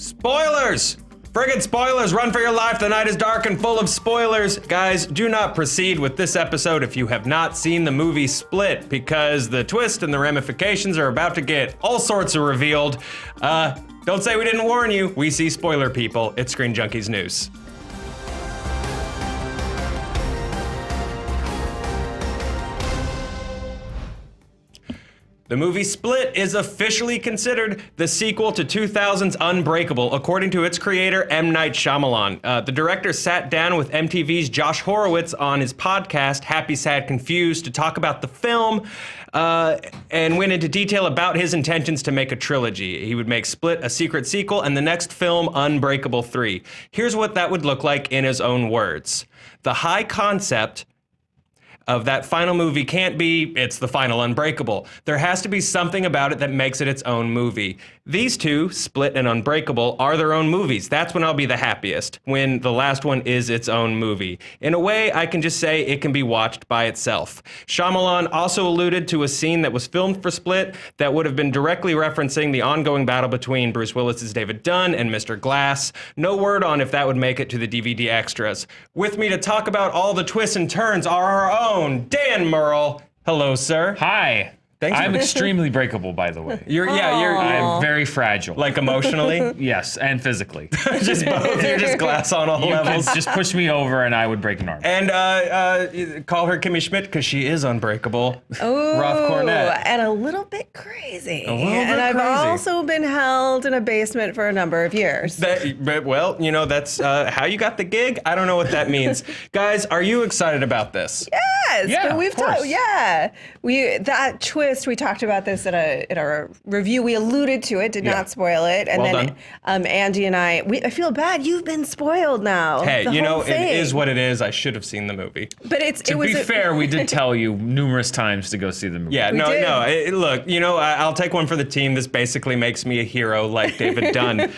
Spoilers! Friggin' spoilers, run for your life, the night is dark and full of spoilers. Guys, do not proceed with this episode if you have not seen the movie Split, because the twist and the ramifications are about to get all sorts of revealed. Don't say we didn't warn you. We see spoiler people. It's Screen Junkies News. The movie Split is officially considered the sequel to 2000's Unbreakable, according to its creator, M. Night Shyamalan. The director sat down with MTV's Josh Horowitz on his podcast, Happy, Sad, Confused, to talk about the film and went into detail about his intentions to make a trilogy. He would make Split a secret sequel and the next film, Unbreakable 3. Here's what that would look like in his own words. The high concept of that final movie can't be, it's the final Unbreakable. There has to be something about it that makes it its own movie. These two, Split and Unbreakable, are their own movies. That's when I'll be the happiest, when the last one is its own movie. In a way, I can just say it can be watched by itself. Shyamalan also alluded to a scene that was filmed for Split that would have been directly referencing the ongoing battle between Bruce Willis's David Dunn and Mr. Glass. No word on if that would make it to the DVD extras. With me to talk about all the twists and turns are our own Dan Murrell. Hello, sir. Hi. Thanks. I'm extremely breakable, by the way. You're I'm very fragile. like emotionally. Yes, and physically. Just both. You're just glass on all You levels. can just push me over and I would break an arm. And call her Kimmy Schmidt because she is unbreakable. Ooh, Roth Cornett. and a little bit crazy. A little bit and I've crazy. also been held in a basement for a number of years. Well, you know, that's how you got the gig. I don't know what that means. Guys, are you excited about this? Yes, Yeah, but we've of course. talked. Yeah, that twist. We talked about this in our review. We alluded to it, did Yeah. not spoil it, and Well then Andy and I I feel bad. You've been spoiled now. Hey, the you know, whole thing. it is what it is. I should have seen the movie. But To be fair, we did tell you numerous times to go see the movie. Yeah, We no. did. Look, you know, I'll take one for the team. This basically makes me a hero like David Dunn.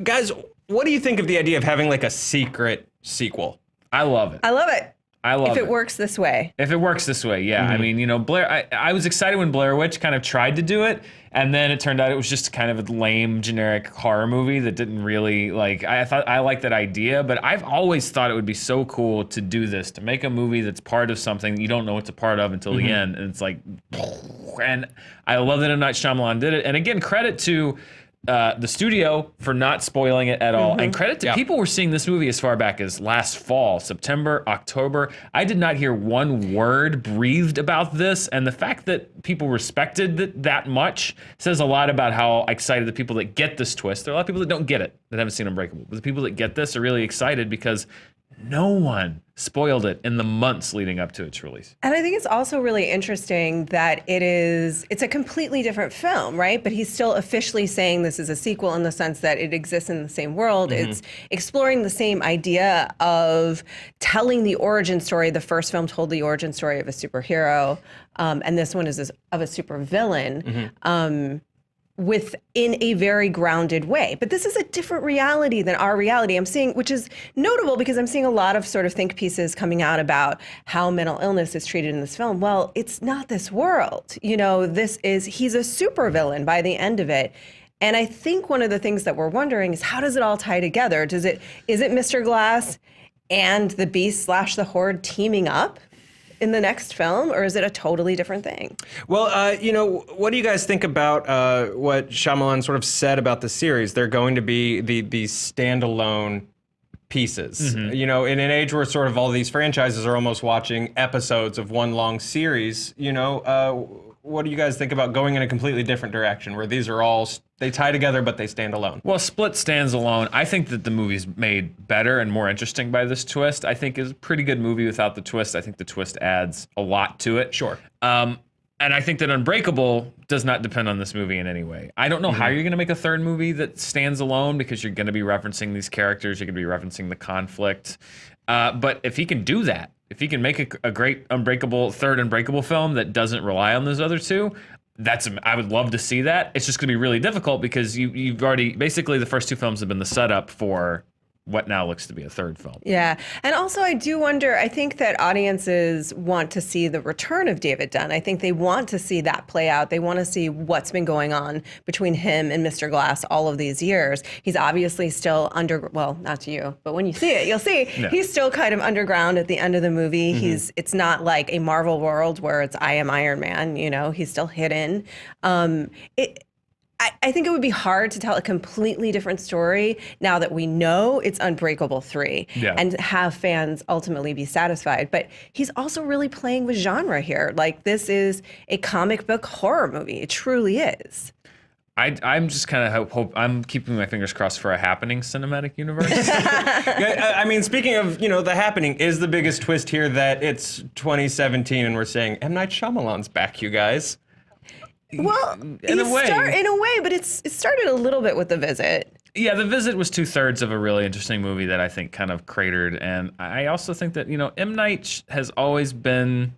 Guys, what do you think of the idea of having like a secret sequel? I love it. I love it. I love If it. it works this way. If it works this way, yeah. I mean, you know, Blair. I was excited when Blair Witch kind of tried to do it, and then it turned out it was just kind of a lame, generic horror movie that didn't really like. I thought I liked that idea, but I've always thought it would be so cool to do this, to make a movie that's part of something that you don't know it's a part of until the end, and it's like, and I love that M. Night Shyamalan did it. And again, credit to the studio for not spoiling it at all. And credit to people were seeing this movie as far back as last fall, September, October. I did not hear one word breathed about this. And the fact that people respected it that much says a lot about how excited the people that get this twist. There are a lot of people that don't get it, that haven't seen Unbreakable. But the people that get this are really excited because no one spoiled it in the months leading up to its release. And I think it's also really interesting that it's a completely different film, right? But he's still officially saying this is a sequel in the sense that it exists in the same world. It's exploring the same idea of telling the origin story. The first film told the origin story of a superhero, and this one is of a supervillain. Within a very grounded way. But this is a different reality than our reality. I'm seeing, which is notable because I'm seeing a lot of sort of think pieces coming out about how mental illness is treated in this film. Well, it's not this world. You know, he's a supervillain by the end of it. And I think one of the things that we're wondering is how does it all tie together? Is it Mr. Glass and the Beast / the Horde teaming up in the next film, or is it a totally different thing? Well, you know, what do you guys think about what Shyamalan sort of said about the series? They're going to be these standalone pieces. You know, in an age where sort of all these franchises are almost watching episodes of one long series, you know, what do you guys think about going in a completely different direction where these are all, they tie together but they stand alone? Well, Split stands alone. I think that the movie's made better and more interesting by this twist. I think it's a pretty good movie without the twist. I think the twist adds a lot to it. Sure. And I think that Unbreakable does not depend on this movie in any way. I don't know how you're going to make a third movie that stands alone because you're going to be referencing these characters. You're going to be referencing the conflict. But if he can do that, if he can make a great third Unbreakable film that doesn't rely on those other two, I would love to see that. It's just going to be really difficult because you've already, basically the first two films have been the setup for what now looks to be a third film. Yeah. And also, I do wonder, I think that audiences want to see the return of David Dunn. I think they want to see that play out. They want to see what's been going on between him and Mr. Glass all of these years. He's obviously still well, not to you, but when you see it, you'll see he's still kind of underground at the end of the movie. It's not like a Marvel world where it's I am Iron Man, he's still hidden. I think it would be hard to tell a completely different story now that we know it's Unbreakable 3 and have fans ultimately be satisfied. But he's also really playing with genre here. Like, this is a comic book horror movie. It truly is. I'm just kind of I'm keeping my fingers crossed for a Happening cinematic universe. I mean, speaking of, The Happening, is the biggest twist here that it's 2017 and we're saying M. Night Shyamalan's back, you guys? Well, in a way, but it started a little bit with The Visit. Yeah, The Visit was 2/3 of a really interesting movie that I think kind of cratered. And I also think that, M. Night has always been...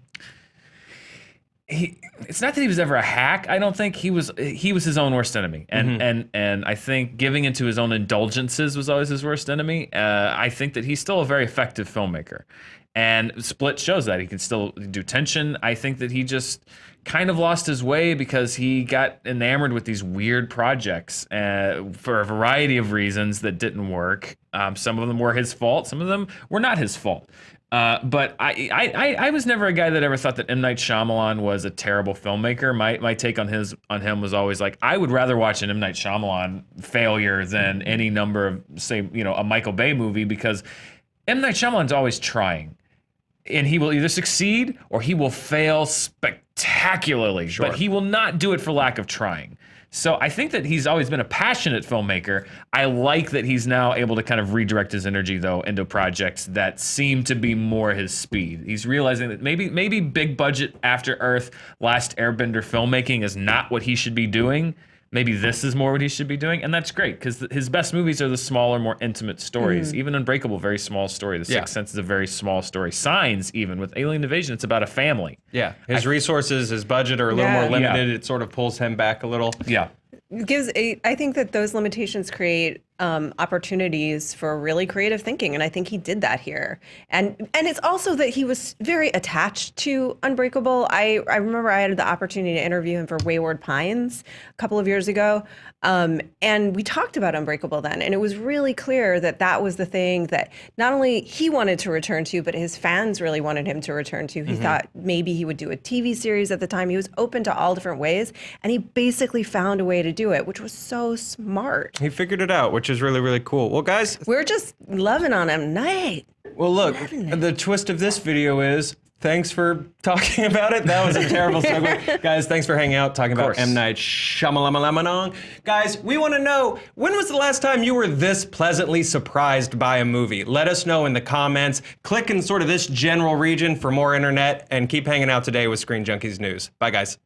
It's not that he was ever a hack. I don't think he was his own worst enemy. And I think giving into his own indulgences was always his worst enemy. I think that he's still a very effective filmmaker. And Split shows that. He can still do tension. I think that he just kind of lost his way because he got enamored with these weird projects for a variety of reasons that didn't work. Some of them were his fault. Some of them were not his fault. But I was never a guy that ever thought that M. Night Shyamalan was a terrible filmmaker. My take on him was always like, I would rather watch an M. Night Shyamalan failure than any number of, say, a Michael Bay movie, because M. Night Shyamalan's always trying. And he will either succeed or he will fail spectacularly. Sure. But he will not do it for lack of trying. So I think that he's always been a passionate filmmaker. I like that he's now able to kind of redirect his energy, though, into projects that seem to be more his speed. He's realizing that maybe big budget After Earth, Last Airbender filmmaking is not what he should be doing. Maybe this is more what he should be doing, and that's great, because his best movies are the smaller, more intimate stories. Even Unbreakable, very small story. The Sixth Sense is a very small story. Signs, even, with Alien Invasion, it's about a family. Yeah, his resources, his budget are a little more limited. It sort of pulls him back a little. Yeah. I think that those limitations create opportunities for really creative thinking, and I think he did that here. And it's also that he was very attached to Unbreakable. I remember I had the opportunity to interview him for Wayward Pines a couple of years ago, and we talked about Unbreakable then, and it was really clear that that was the thing that not only he wanted to return to, but his fans really wanted him to return to. He thought maybe he would do a TV series at the time. He was open to all different ways, and he basically found a way to do it, which was so smart. He figured it out, which is really, really cool. Well, guys, we're just loving on M. Night. Well, look, the twist of this video is, thanks for talking about it. That was a terrible segue. Guys, thanks for hanging out, talking about M. Night Shyamalan. Guys, we want to know, when was the last time you were this pleasantly surprised by a movie? Let us know in the comments. Click in sort of this general region for more internet, and keep hanging out today with Screen Junkies News. Bye, guys.